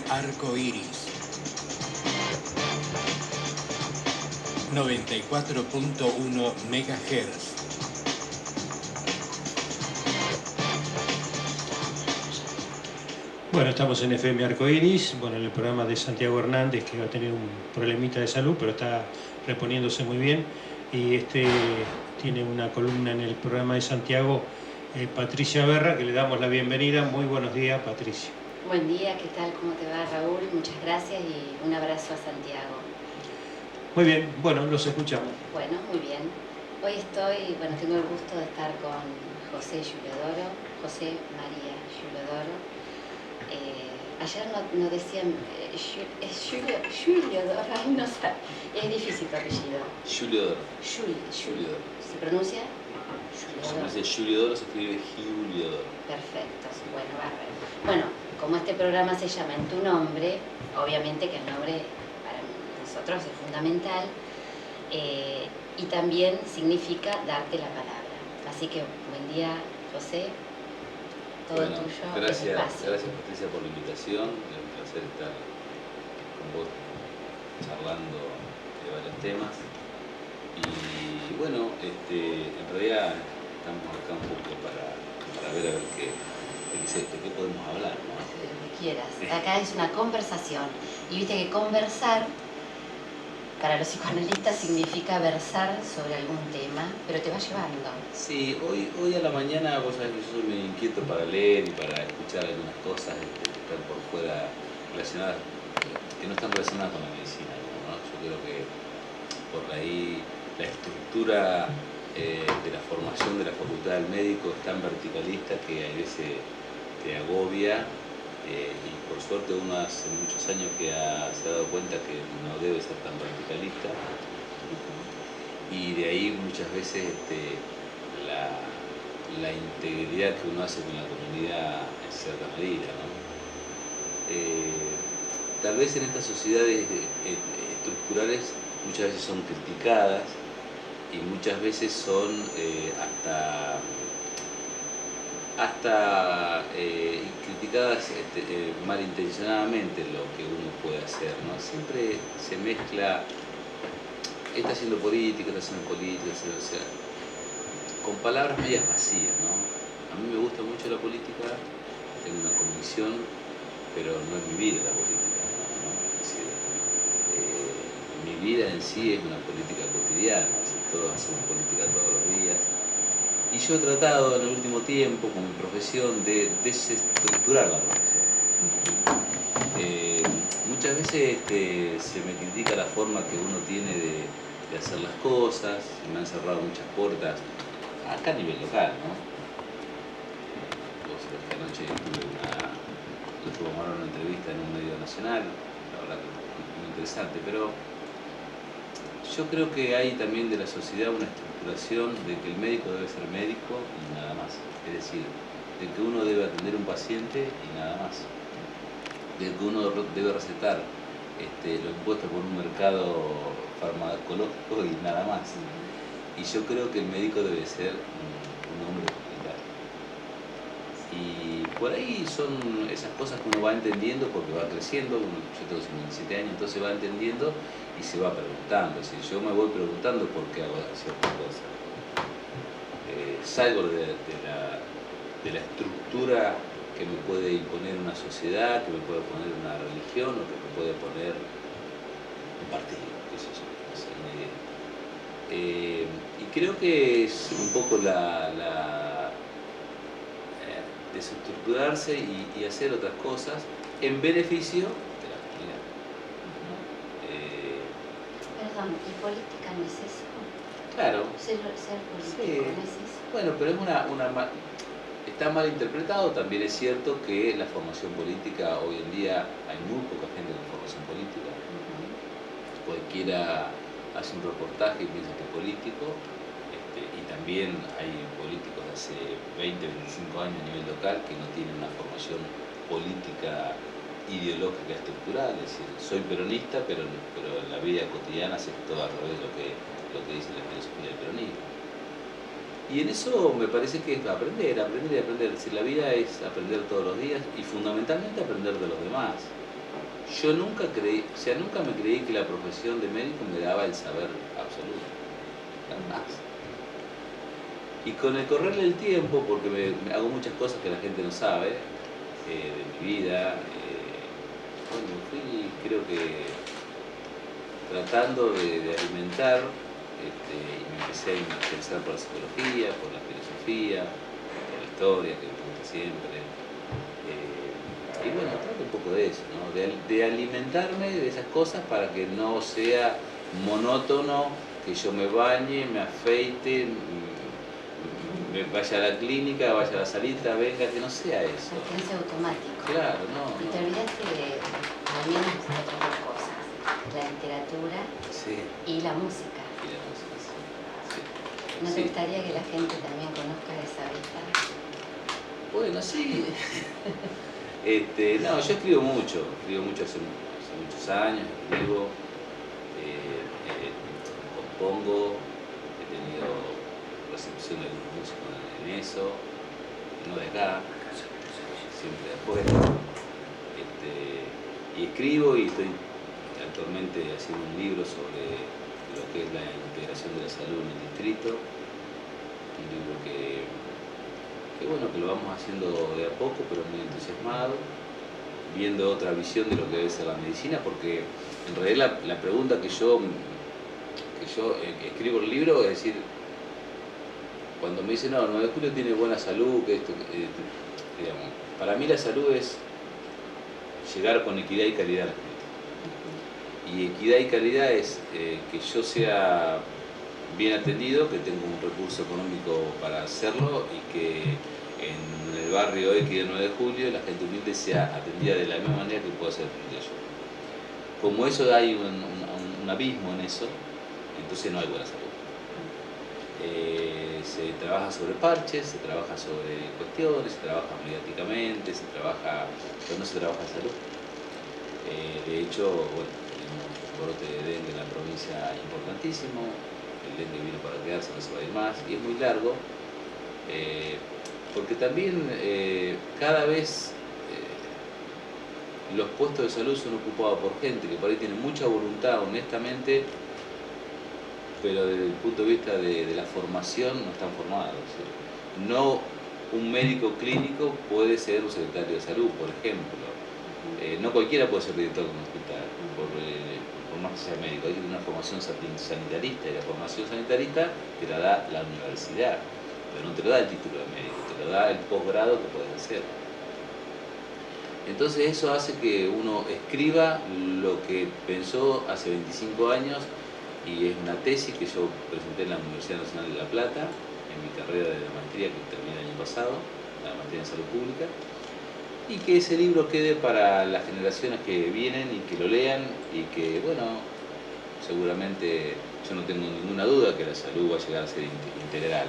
Arco Iris 94.1 MHz. Bueno, estamos en FM Arco Iris, bueno, en el programa de Santiago Hernández, que va a tener un problemita de salud, pero está reponiéndose muy bien. Y tiene una columna en el programa de Santiago, Patricia Berra, que le damos la bienvenida. Muy buenos días, Patricia. Buen día, ¿qué tal? ¿Cómo te va, Raúl? Muchas gracias y un abrazo a Santiago. Muy bien, bueno, los escuchamos. Bueno, muy bien. Hoy tengo el gusto de estar con José María Giuliodoro. Ayer no decían, es Giuliodoro, no sé, es difícil tu apellido. Giuliodoro. Giuliodoro. ¿Se pronuncia? Se pronuncia Giuliodoro, se escribe Giuliodoro. Perfecto, bueno, bárbaro. Bueno, como este programa se llama En tu nombre, obviamente que el nombre para nosotros es fundamental y también significa darte la palabra. Así que buen día, José. Todo tuyo. Gracias Patricia por la invitación, es un placer estar con vos charlando de varios temas y bueno, en realidad estamos acá un poco para ver a ver de qué podemos hablar, ¿no? De lo que quieras. Acá es una conversación y viste que conversar para los psicoanalistas significa versar sobre algún tema, pero te va llevando. Sí, hoy a la mañana, vos sabés que yo soy muy inquieto para leer y para escuchar algunas cosas que están por fuera relacionadas, que no están relacionadas con la medicina, ¿no? Yo creo que por ahí la estructura de la formación de la facultad del médico es tan verticalista que a veces te agobia. Y por suerte uno hace muchos años que se ha dado cuenta que no debe ser tan verticalista y de ahí muchas veces la integridad que uno hace con la comunidad en cierta medida, ¿no? Tal vez en estas sociedades estructurales muchas veces son criticadas y muchas veces son hasta criticadas malintencionadamente lo que uno puede hacer, ¿no? Siempre se mezcla, está haciendo política, o sea, con palabras medias vacías, ¿no? A mí me gusta mucho la política, tengo una convicción, pero no es mi vida la política, ¿no? Es decir, mi vida en sí es una política cotidiana, ¿sí? Todos hacemos política todos los días. Y yo he tratado en el último tiempo, con mi profesión, de desestructurar la profesión. Muchas veces se me critica la forma que uno tiene de hacer las cosas, se me han cerrado muchas puertas, acá a nivel local, ¿no? Esta noche tuve una entrevista en un medio nacional, la verdad que muy interesante, pero yo creo que hay también de la sociedad una estructuración de que el médico debe ser médico y nada más. Es decir, de que uno debe atender a un paciente y nada más. De que uno debe recetar lo impuesto por un mercado farmacológico y nada más. Y yo creo que el médico debe ser un hombre hospitalario. Y por ahí son esas cosas que uno va entendiendo porque va creciendo. Yo tengo 57 años, entonces va entendiendo y se va preguntando. Es decir, yo me voy preguntando por qué hago ciertas cosas. Salgo de la estructura que me puede imponer una sociedad, que me puede poner una religión o que me puede poner un partido, qué sé yo, no sé, una idea. Y creo que es un poco desestructurarse y hacer otras cosas en beneficio de la comunidad. Perdón, ¿y política no es eso? Claro. Ser político, Sí. ¿no es eso? Bueno, pero es está mal interpretado. También es cierto que la formación política, hoy en día hay muy poca gente con formación política. Cualquiera hace un reportaje y piensa que es político, y también hay políticos de hace 20, 25 años a nivel local que no tienen una formación política ideológica estructural. Es decir, soy peronista, pero en la vida cotidiana hace todo al revés de lo que dice la filosofía del peronismo. Y en eso me parece que es aprender y aprender. Es decir, la vida es aprender todos los días y fundamentalmente aprender de los demás. yo nunca creí, o sea, nunca me creí que la profesión de médico me daba el saber absoluto, jamás. Y con el correr del tiempo, porque me hago muchas cosas que la gente no sabe de mi vida, bueno, fui, creo que tratando de alimentar, y me empecé a interesar por la psicología, por la filosofía, por la historia, que me gusta siempre. Y bueno, trato un poco de eso, ¿no? De alimentarme de esas cosas para que no sea monótono, que yo me bañe, me afeite, me vaya a la clínica, vaya a la salita, venga, que no sea eso. Que no sea automático. Claro, no. Y te olvidaste de también otras dos cosas, la literatura Sí, y la música. y la música, sí. ¿No te Sí. gustaría que la gente también conozca esa vista? Bueno, sí. No, yo escribo mucho hace muchos años, escribo, compongo, he tenido recepción de algunos músicos en eso, no de acá, siempre de afuera. Y escribo y estoy actualmente haciendo un libro sobre lo que es la integración de la salud en el distrito, un libro que bueno, que lo vamos haciendo de a poco, pero muy entusiasmado, viendo otra visión de lo que debe ser la medicina, porque en realidad la pregunta que yo escribo el libro es decir, cuando me dicen, no, 9 de julio tiene buena salud, que esto, digamos, para mí la salud es llegar con equidad y calidad a la gente. Y equidad y calidad es que yo sea bien atendido, que tenga un recurso económico para hacerlo y que en el barrio X del 9 de julio la gente humilde sea atendida de la misma manera que pueda ser atendida yo. Como eso hay un abismo en eso, entonces no hay buena salud. Se trabaja sobre parches, se trabaja sobre cuestiones, se trabaja mediáticamente, pero no se trabaja en salud. De hecho, bueno, tenemos un brote de dengue en la provincia importantísimo, el dengue vino para quedarse, no se va a ir más, y es muy largo, porque también cada vez los puestos de salud son ocupados por gente que por ahí tiene mucha voluntad, honestamente, pero desde el punto de vista de la formación no están formados. ¿Sí? No un médico clínico puede ser un secretario de salud, por ejemplo. No cualquiera puede ser director de un hospital, por más que sea médico. Hay una formación sanitarista, y la formación sanitarista te la da la universidad, pero no te lo da el título de médico, te lo da el posgrado que puedes hacer. Entonces eso hace que uno escriba lo que pensó hace 25 años, y es una tesis que yo presenté en la Universidad Nacional de La Plata, en mi carrera de la maestría que terminé el año pasado, la maestría en salud pública, y que ese libro quede para las generaciones que vienen y que lo lean, y que, bueno, seguramente yo no tengo ninguna duda que la salud va a llegar a ser integral,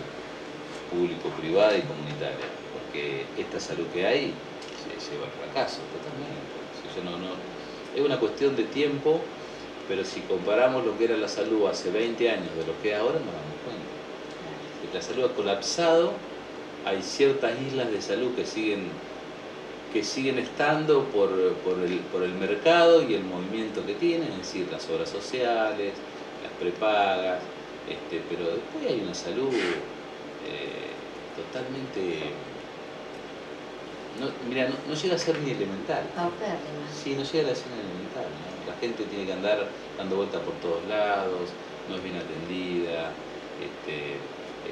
público, privada y comunitaria, porque esta salud que hay se lleva al fracaso totalmente. Es una cuestión de tiempo, pero si comparamos lo que era la salud hace 20 años de lo que es ahora, nos damos cuenta. Que la salud ha colapsado, hay ciertas islas de salud que siguen estando por el mercado y el movimiento que tienen, es decir, las obras sociales, las prepagas, pero después hay una salud totalmente... No llega a ser ni elemental. Paupérrima. Sí, no llega a ser elemental, ¿no? La gente tiene que andar dando vueltas por todos lados, no es bien atendida.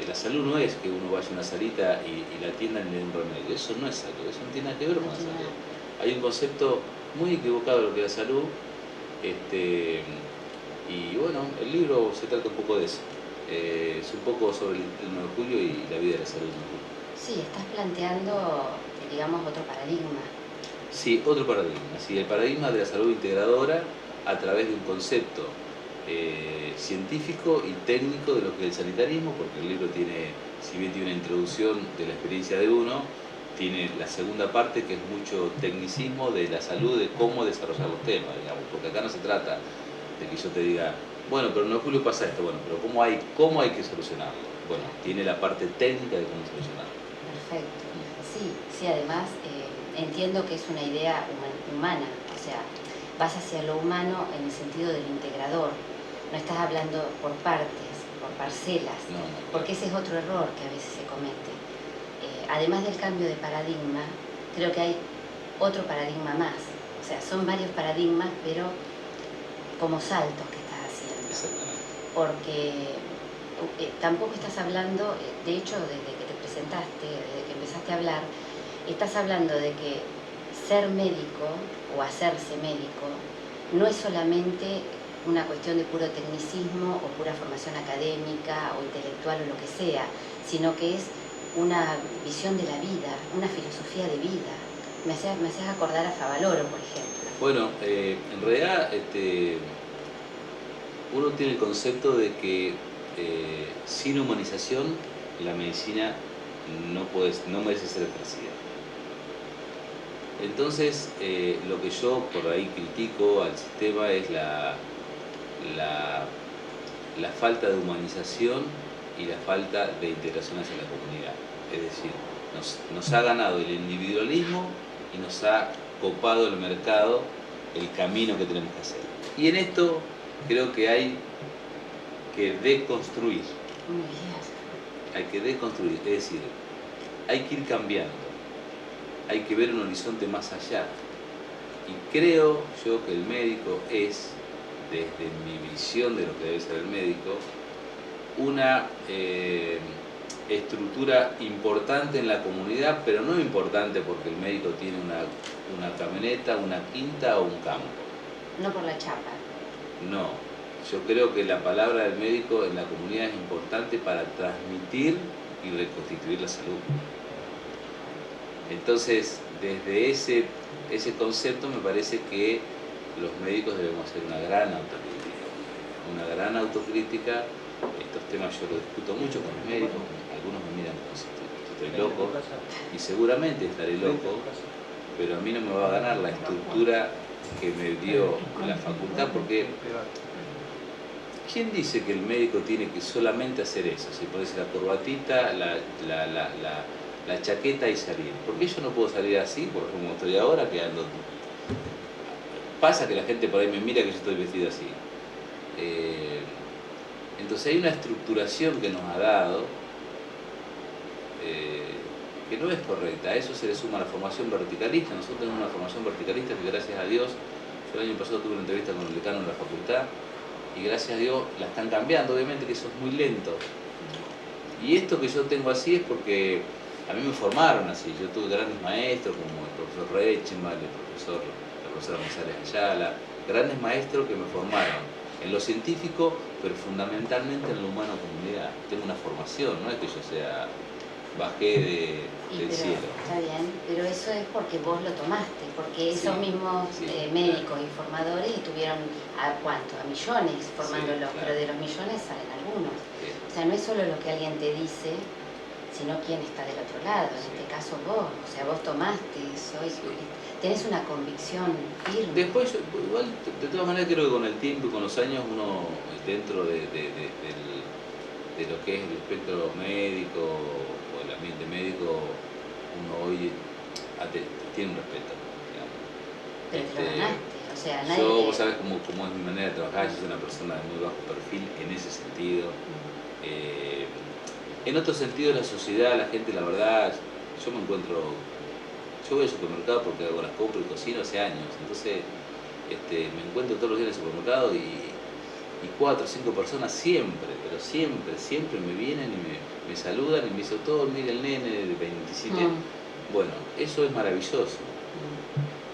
La salud no es que uno vaya a una salita y la atiendan y le den un remedio. Eso no es salud, eso no tiene nada que ver con la salud. Hay un concepto muy equivocado de lo que es la salud. Y bueno, el libro se trata un poco de eso. Es un poco sobre el 9 de julio y la vida de la salud en 9 de julio. Sí, estás planteando, digamos, otro paradigma. Sí, otro paradigma. Sí, el paradigma de la salud integradora a través de un concepto científico y técnico de lo que es el sanitarismo, porque el libro tiene, si bien tiene una introducción de la experiencia de uno, tiene la segunda parte que es mucho tecnicismo de la salud, de cómo desarrollar los temas, digamos, porque acá no se trata de que yo te diga, bueno, pero en julio pasa esto, bueno, pero ¿cómo hay que solucionarlo? Bueno, tiene la parte técnica de cómo solucionarlo. Perfecto. Sí, además entiendo que es una idea humana, o sea, vas hacia lo humano en el sentido del integrador. No estás hablando por partes, por parcelas, porque ese es otro error que a veces se comete. Además del cambio de paradigma, creo que hay otro paradigma más. O sea, son varios paradigmas, pero como saltos que estás haciendo. Exactamente. Porque tampoco estás hablando, de hecho, desde que te presentaste, desde que empezaste a hablar, estás hablando de que ser médico o hacerse médico no es solamente una cuestión de puro tecnicismo o pura formación académica o intelectual o lo que sea, sino que es una visión de la vida, una filosofía de vida. Me hacías acordar a Favaloro, por ejemplo. Bueno, en realidad uno tiene el concepto de que sin humanización la medicina no merece ser ejercida. Entonces, lo que yo por ahí critico al sistema es la falta de humanización y la falta de integración hacia la comunidad. Es decir, nos ha ganado el individualismo y nos ha copado el mercado el camino que tenemos que hacer. Y en esto creo que hay que deconstruir. Muy bien. Hay que deconstruir, es decir, hay que ir cambiando. Hay que ver un horizonte más allá. Y creo yo que el médico es, desde mi visión de lo que debe ser el médico, una estructura importante en la comunidad, pero no importante porque el médico tiene una camioneta, una quinta o un campo. No por la chapa. No, yo creo que la palabra del médico en la comunidad es importante para transmitir y reconstituir la salud. Entonces, desde ese concepto me parece que los médicos debemos hacer una gran autocrítica. Una gran autocrítica. Estos temas yo los discuto mucho con los médicos, algunos me miran como si estoy loco, y seguramente estaré loco, pero a mí no me va a ganar la estructura que me dio la facultad, porque ¿quién dice que el médico tiene que solamente hacer eso? Si ponerse la corbatita, la chaqueta y salir. ¿Por qué yo no puedo salir así? Por como estoy ahora, que ando... Pasa que la gente por ahí me mira que yo estoy vestido así. Entonces hay una estructuración que nos ha dado que no es correcta. A eso se le suma la formación verticalista. Nosotros tenemos una formación verticalista que gracias a Dios, yo el año pasado tuve una entrevista con el decano de la facultad y gracias a Dios la están cambiando, obviamente que eso es muy lento. Y esto que yo tengo así es porque a mí me formaron así. Yo tuve grandes maestros como el profesor Reichenbach, la profesora González Ayala, grandes maestros que me formaron en lo científico, pero fundamentalmente en lo humano comunidad. Tengo una formación, no es que yo bajé del cielo. Está bien, pero eso es porque vos lo tomaste, porque esos mismos médicos y formadores estuvieron a cuánto, a millones formándolos, claro. Pero de los millones salen algunos. Sí. O sea, no es solo lo que alguien te dice, sino quién está del otro lado, en este caso vos. O sea, vos tomaste eso y tenés una convicción firme. Después, igual, de todas maneras, creo que con el tiempo y con los años, uno dentro de lo que es el espectro médico o el ambiente médico, uno hoy tiene un respeto, digamos. Pero te lo ganaste, o sea, nadie... Vos sabés cómo es mi manera de trabajar, yo soy una persona de muy bajo perfil en ese sentido. En otro sentido, la sociedad, la gente, la verdad, yo voy al supermercado porque hago las compras y cocino hace años, entonces me encuentro todos los días en el supermercado y 4 o 5 personas siempre, pero siempre me vienen y me saludan y me dicen, todo, mire el nene de 27 años. Bueno, eso es maravilloso.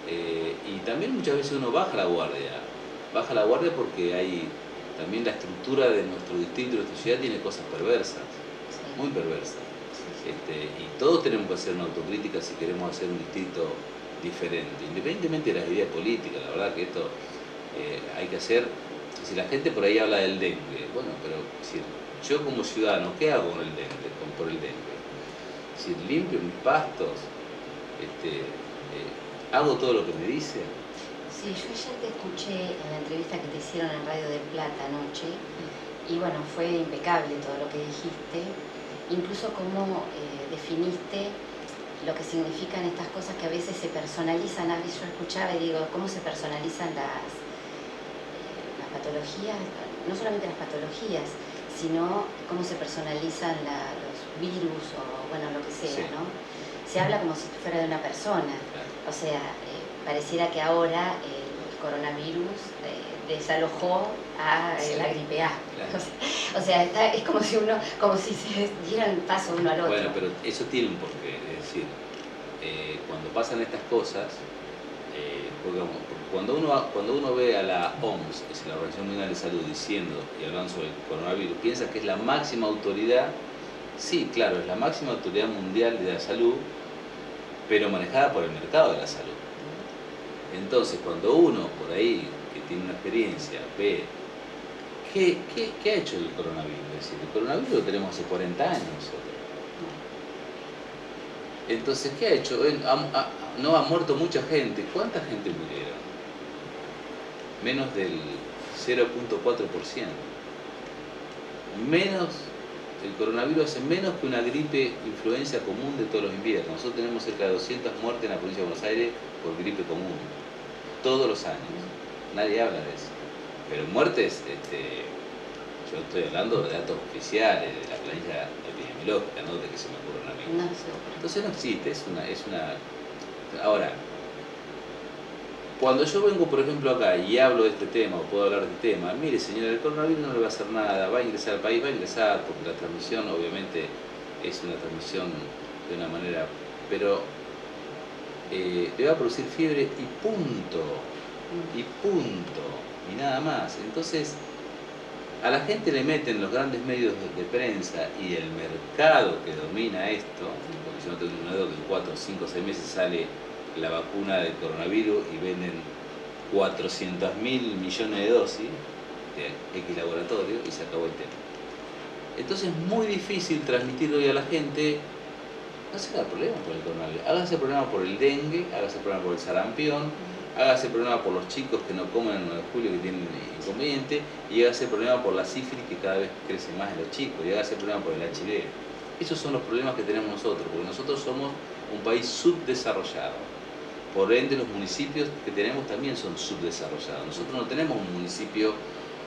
Y también muchas veces uno baja la guardia porque hay también la estructura de nuestro distrito, de nuestra ciudad tiene cosas perversas, muy perversas. Y todos tenemos que hacer una autocrítica si queremos hacer un distrito diferente, independientemente de las ideas políticas. La verdad que esto hay que hacer. Si la gente por ahí habla del dengue, bueno, pero si yo como ciudadano, ¿qué hago con el dengue, por el dengue? Si limpio mis pastos, hago todo lo que me dicen. Sí, yo ayer te escuché en la entrevista que te hicieron en Radio del Plata anoche y bueno, fue impecable todo lo que dijiste, incluso cómo definiste lo que significan estas cosas que a veces se personalizan. A veces yo escuchaba y digo, ¿cómo se personalizan las patologías? No solamente las patologías, sino cómo se personalizan los virus o bueno, lo que sea, Sí. ¿no? Se habla como si fuera de una persona. Claro. O sea, pareciera que ahora el coronavirus desalojó a Sí. la gripe A. Claro. O sea, es como si se dieran paso uno al otro. Bueno, pero eso tiene un porqué, es decir, cuando pasan estas cosas, porque cuando uno ve a la OMS, es la Organización Mundial de Salud, diciendo y hablando sobre el coronavirus, piensa que es la máxima autoridad. Sí, claro, es la máxima autoridad mundial de la salud, pero manejada por el mercado de la salud. Entonces, cuando uno por ahí, que tiene una experiencia, ve ¿qué ha hecho el coronavirus? Es decir, el coronavirus lo tenemos hace 40 años nosotros. Entonces, ¿qué ha hecho? No ha muerto mucha gente. ¿Cuánta gente murieron? Menos del 0.4%. Menos, el coronavirus hace menos que una gripe influenza común de todos los inviernos. Nosotros tenemos cerca de 200 muertes en la provincia de Buenos Aires por gripe común. Todos los años. Nadie habla de eso. Pero muertes, yo estoy hablando de datos oficiales, de la planilla epidemiológica, no de que se me ocurran a mí. No sé. Entonces no existe, es una... Ahora, cuando yo vengo, por ejemplo, acá y hablo de este tema, o puedo hablar de este tema, mire señora, el coronavirus no le va a hacer nada, va a ingresar al país, va a ingresar, porque la transmisión obviamente es una transmisión de una manera, pero le va a producir fiebre y punto, y nada más. Entonces, a la gente le meten los grandes medios de prensa y el mercado que domina esto, porque yo no tengo un dedo que en 4, 5, 6 meses sale la vacuna del coronavirus y venden 400.000 millones de dosis de X laboratorio y se acabó el tema. Entonces es muy difícil transmitirlo hoy a la gente. No se haga problema por el coronavirus, hágase problema por el dengue, hágase problema por el sarampión, hágase problema por los chicos que no comen el 9 de julio que tienen inconveniente, y hágase problema por la sífilis que cada vez crece más en los chicos, y hágase problema por el HIV. Esos son los problemas que tenemos nosotros, porque nosotros somos un país subdesarrollado. Por ende, los municipios que tenemos también son subdesarrollados. Nosotros no tenemos un municipio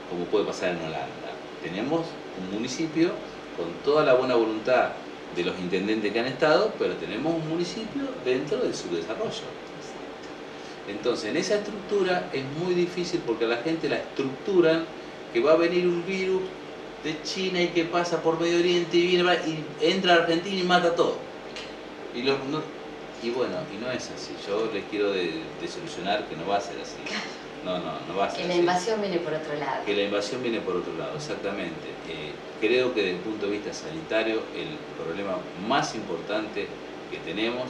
como puede pasar en Holanda. Tenemos un municipio con toda la buena voluntad de los intendentes que han estado, pero tenemos un municipio dentro del subdesarrollo. Entonces, en esa estructura es muy difícil porque a la gente la estructuran que va a venir un virus de China y que pasa por Medio Oriente y viene y entra a Argentina y mata todo. Y bueno, y no es así. Yo les quiero desilusionar que no va a ser así. No va a ser así. Que la invasión viene por otro lado. Que la invasión viene por otro lado, exactamente. Creo que desde el punto de vista sanitario, el problema más importante que tenemos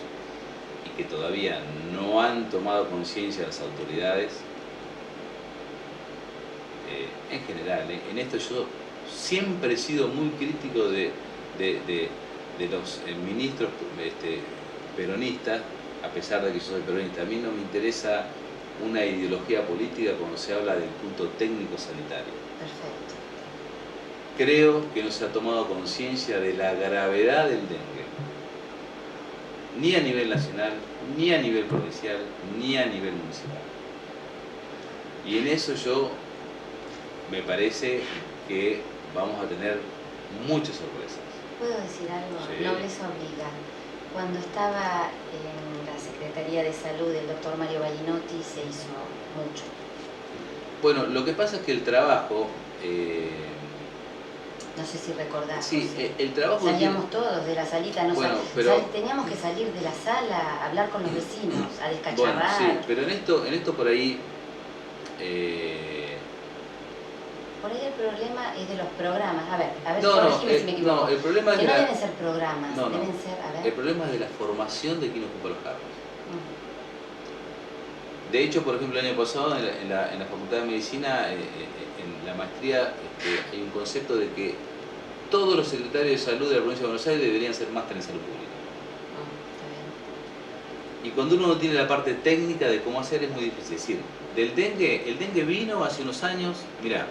y que todavía no han tomado conciencia las autoridades, en general, en esto yo siempre he sido muy crítico de los ministros peronistas, a pesar de que yo soy peronista. A mí no me interesa una ideología política cuando se habla del punto técnico sanitario. Perfecto. Creo que no se ha tomado conciencia de la gravedad del dengue, ni a nivel nacional, ni a nivel provincial, ni a nivel municipal. Y en eso yo me parece que vamos a tener muchas sorpresas. ¿Puedo decir algo? Sí. Nobleza obliga. Cuando estaba en la Secretaría de Salud del doctor Mario Balinotti se hizo mucho. Bueno, lo que pasa es que el trabajo... No sé si recordás. sí, José. el trabajo... Salíamos todos de la salita, no Bueno, pero- teníamos que salir de la sala a hablar con los vecinos, a Bueno, descacharrar. sí, pero en esto por ahí... Por ahí el problema es de los programas. A ver, no, corrígeme si me equivoco. no, el problema es Que de no la... deben ser programas, No, no. deben ser, a ver. El problema es de la formación de quien ocupa los cargos. Mm. De hecho, por ejemplo, el año pasado en la Facultad de Medicina, en la maestría, hay un concepto de que todos los secretarios de salud de la provincia de Buenos Aires deberían ser máster en salud pública. Está bien. Y cuando uno no tiene la parte técnica de cómo hacer, es muy difícil. Es decir, el dengue vino hace unos años, mirá,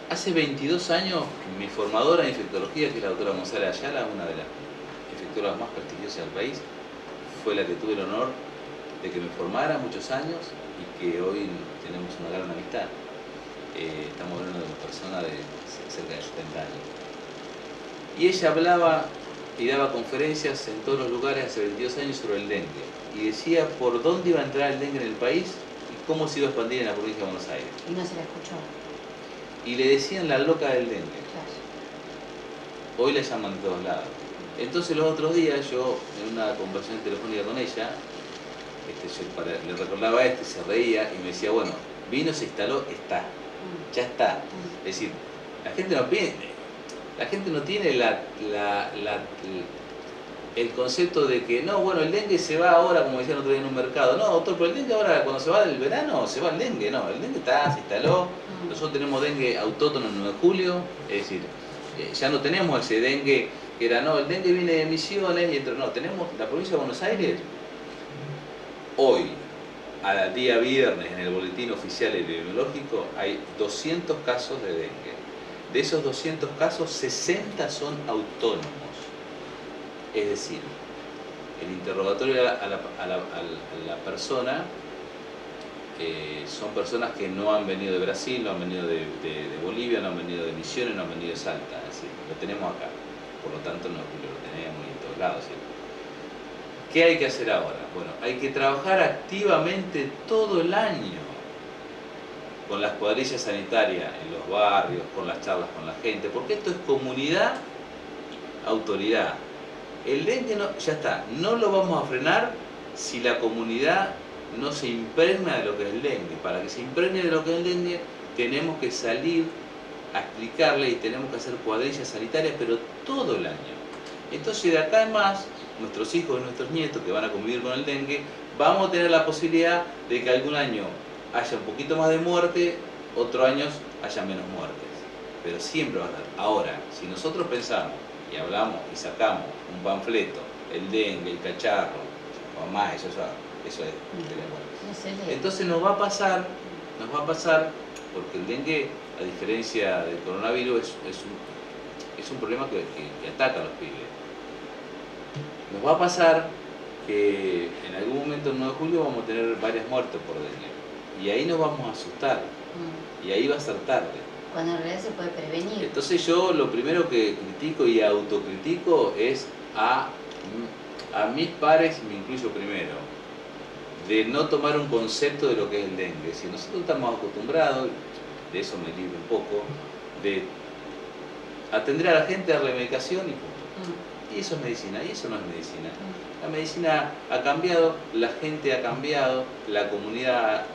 hace 22 años mi formadora en infectología, que es la doctora González Ayala, una de las doctoras más prestigiosas del país, fue la que tuve el honor de que me formara muchos años y que hoy tenemos una gran amistad. Estamos hablando de una persona de cerca de 70 años. Y ella hablaba y daba conferencias en todos los lugares hace 22 años sobre el dengue. Y decía por dónde iba a entrar el dengue en el país y cómo se iba a expandir en la provincia de Buenos Aires. Y no se la escuchó. Y le decían la loca del dengue. Claro. Hoy la llaman de todos lados. Entonces los otros días yo, en una conversación telefónica con ella, yo le recordaba esto y se reía y me decía, bueno, vino, se instaló, está, ya está. Es decir, la gente no tiene el concepto de que, no, bueno, el dengue se va ahora, como decían otro día en un mercado. No, doctor, pero el dengue ahora, cuando se va del verano, se va el dengue. No, el dengue está, se instaló. Nosotros tenemos dengue autóctono en 9 de julio, es decir, ya no tenemos ese dengue que era, no, el dengue viene de Misiones y no, tenemos la provincia de Buenos Aires. Hoy, al día viernes, en el boletín oficial epidemiológico, hay 200 casos de dengue. De esos 200 casos, 60 son autónomos. Es decir, el interrogatorio a la persona son personas que no han venido de Brasil, no han venido de Bolivia, no han venido de Misiones, no han venido de Salta. Es decir, lo tenemos acá. Por lo tanto, no lo tenemos y en todos lados. ¿Sí? ¿Qué hay que hacer ahora? Bueno, hay que trabajar activamente todo el año con las cuadrillas sanitarias en los barrios, con las charlas con la gente, porque esto es comunidad, autoridad. El dengue no, ya está, no lo vamos a frenar si la comunidad no se impregna de lo que es el dengue. Para que se impregne de lo que es el dengue, tenemos que salir a explicarle y tenemos que hacer cuadrillas sanitarias, pero todo el año. Entonces, de acá en más, nuestros hijos y nuestros nietos que van a convivir con el dengue, vamos a tener la posibilidad de que algún año haya un poquito más de muerte, otros años haya menos muertes. Pero siempre va a estar. Ahora, si nosotros pensamos y hablamos y sacamos un panfleto, el dengue, el cacharro, mamá, eso es No sé, entonces nos va a pasar, porque el dengue, a diferencia del coronavirus, es un problema que ataca a los pibes. Nos va a pasar que en algún momento, el 9 de julio, vamos a tener varias muertes por dengue. Y ahí nos vamos a asustar. Y ahí va a ser tarde. Cuando en realidad se puede prevenir. Entonces yo lo primero que critico y autocritico es a mis pares, me incluyo primero, de no tomar un concepto de lo que es el dengue. Si nosotros estamos acostumbrados, de eso me libro un poco, de atender a la gente, darle medicación y punto. Y eso es medicina, y eso no es medicina. La medicina ha cambiado, la gente ha cambiado, la comunidad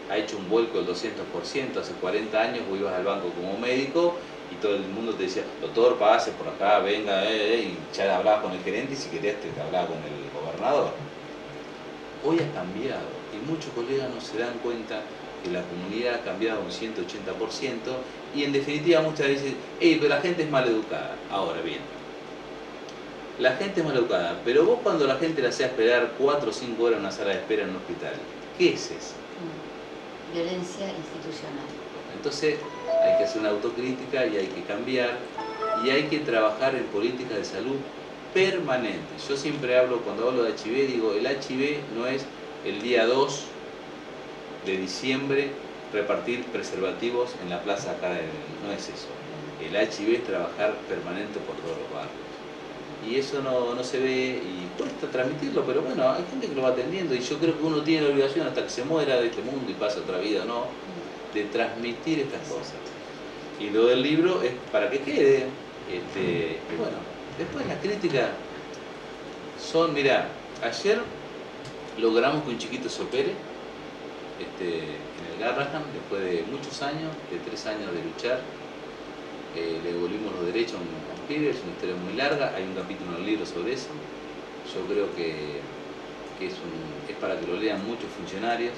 ha hecho un vuelco del 200%. Hace 40 años vos ibas al banco como médico y todo el mundo te decía, doctor, pase por acá, venga, y ya hablabas con el gerente y si querías te hablaba con el gobernador. Hoy ha cambiado y muchos colegas no se dan cuenta que la comunidad ha cambiado un 180% y en definitiva muchas veces dicen, pero la gente es mal educada. Ahora bien, la gente es mal educada, pero vos cuando la gente la hacía esperar 4 o 5 horas en una sala de espera en un hospital, ¿qué es eso? Violencia institucional. Entonces hay que hacer una autocrítica y hay que cambiar y hay que trabajar en políticas de salud permanentes. Yo siempre cuando hablo de HIV, digo, el HIV no es el día 2 de diciembre repartir preservativos en la plaza acá, no es eso. El HIV es trabajar permanente por todos los barrios. Y eso no se ve y cuesta transmitirlo, pero bueno, hay gente que lo va atendiendo y yo creo que uno tiene la obligación hasta que se muera de este mundo y pasa otra vida, ¿no?, de transmitir estas cosas. Y lo del libro es para que quede. Y bueno, después las críticas son, mirá, ayer logramos que un chiquito se opere en el Garrahan, después de muchos años, de 3 años de luchar. Le devolvimos los derechos a un pibe, es una historia muy larga, hay un capítulo en el libro sobre eso. Yo creo que es para que lo lean muchos funcionarios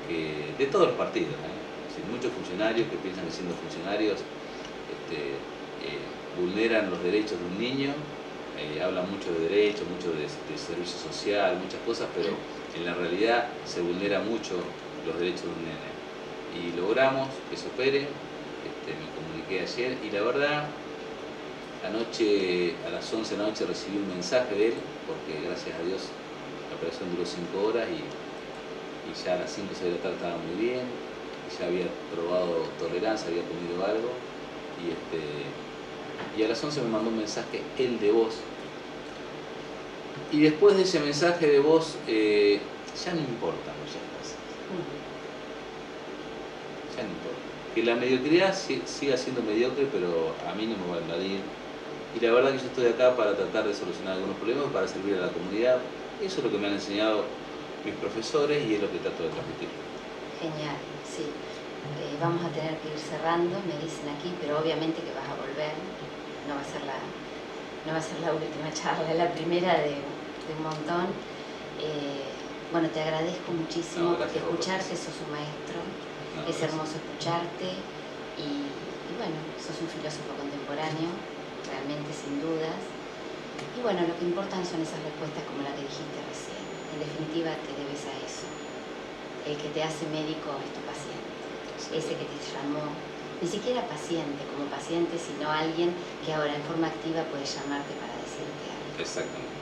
de todos los partidos, es decir, muchos funcionarios que piensan que siendo funcionarios vulneran los derechos de un niño, hablan mucho de derechos, mucho de servicio social, muchas cosas, pero en la realidad se vulnera mucho los derechos de un nene. Y logramos que se opere. Me comuniqué ayer y la verdad Anoche, a las 11 de la noche, recibí un mensaje de él, porque gracias a Dios la operación duró 5 horas y ya a las 5 o 6 de la tarde estaba muy bien, ya había probado tolerancia, había comido algo, y a las 11 me mandó un mensaje, él de voz. Y después de ese mensaje de voz, ya no importan muchas cosas. Ya no importa. Que la mediocridad siga siendo mediocre, pero a mí no me va a invadir. Y la verdad que yo estoy acá para tratar de solucionar algunos problemas, para servir a la comunidad. Eso es lo que me han enseñado mis profesores y es lo que trato de transmitir. Genial, sí. Vamos a tener que ir cerrando, me dicen aquí, pero obviamente que vas a volver. No va a ser la última charla, es la primera de un montón. Bueno, te agradezco muchísimo porque escucharte, sos un maestro, es hermoso escucharte y bueno, sos un filósofo contemporáneo, realmente sin dudas. Y bueno, lo que importan son esas respuestas como la que dijiste recién. En definitiva, te debes a eso. El que te hace médico es tu paciente. Ese que te llamó, ni siquiera paciente como paciente, sino alguien que ahora en forma activa puede llamarte para decirte algo. Exactamente.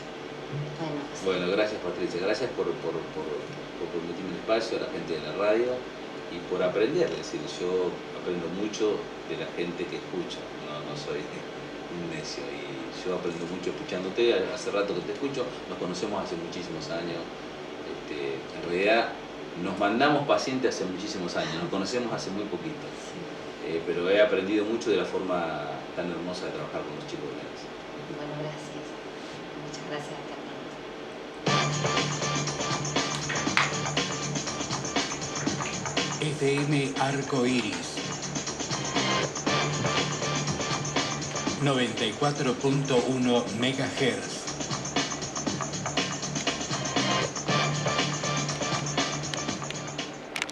Bueno, Gracias Patricia, gracias por permitirme el espacio a la gente de la radio y por aprender. Es decir, yo aprendo mucho de la gente que escucha, no soy un necio, y yo aprendo mucho escuchándote. Hace rato que te escucho, nos conocemos hace muchísimos años. En realidad nos mandamos pacientes hace muchísimos años, nos conocemos hace muy poquito, pero he aprendido mucho de la forma tan hermosa de trabajar con los chicos grandes. Bueno, gracias. Muchas gracias también. FM Arco Iris 94.1 MHz.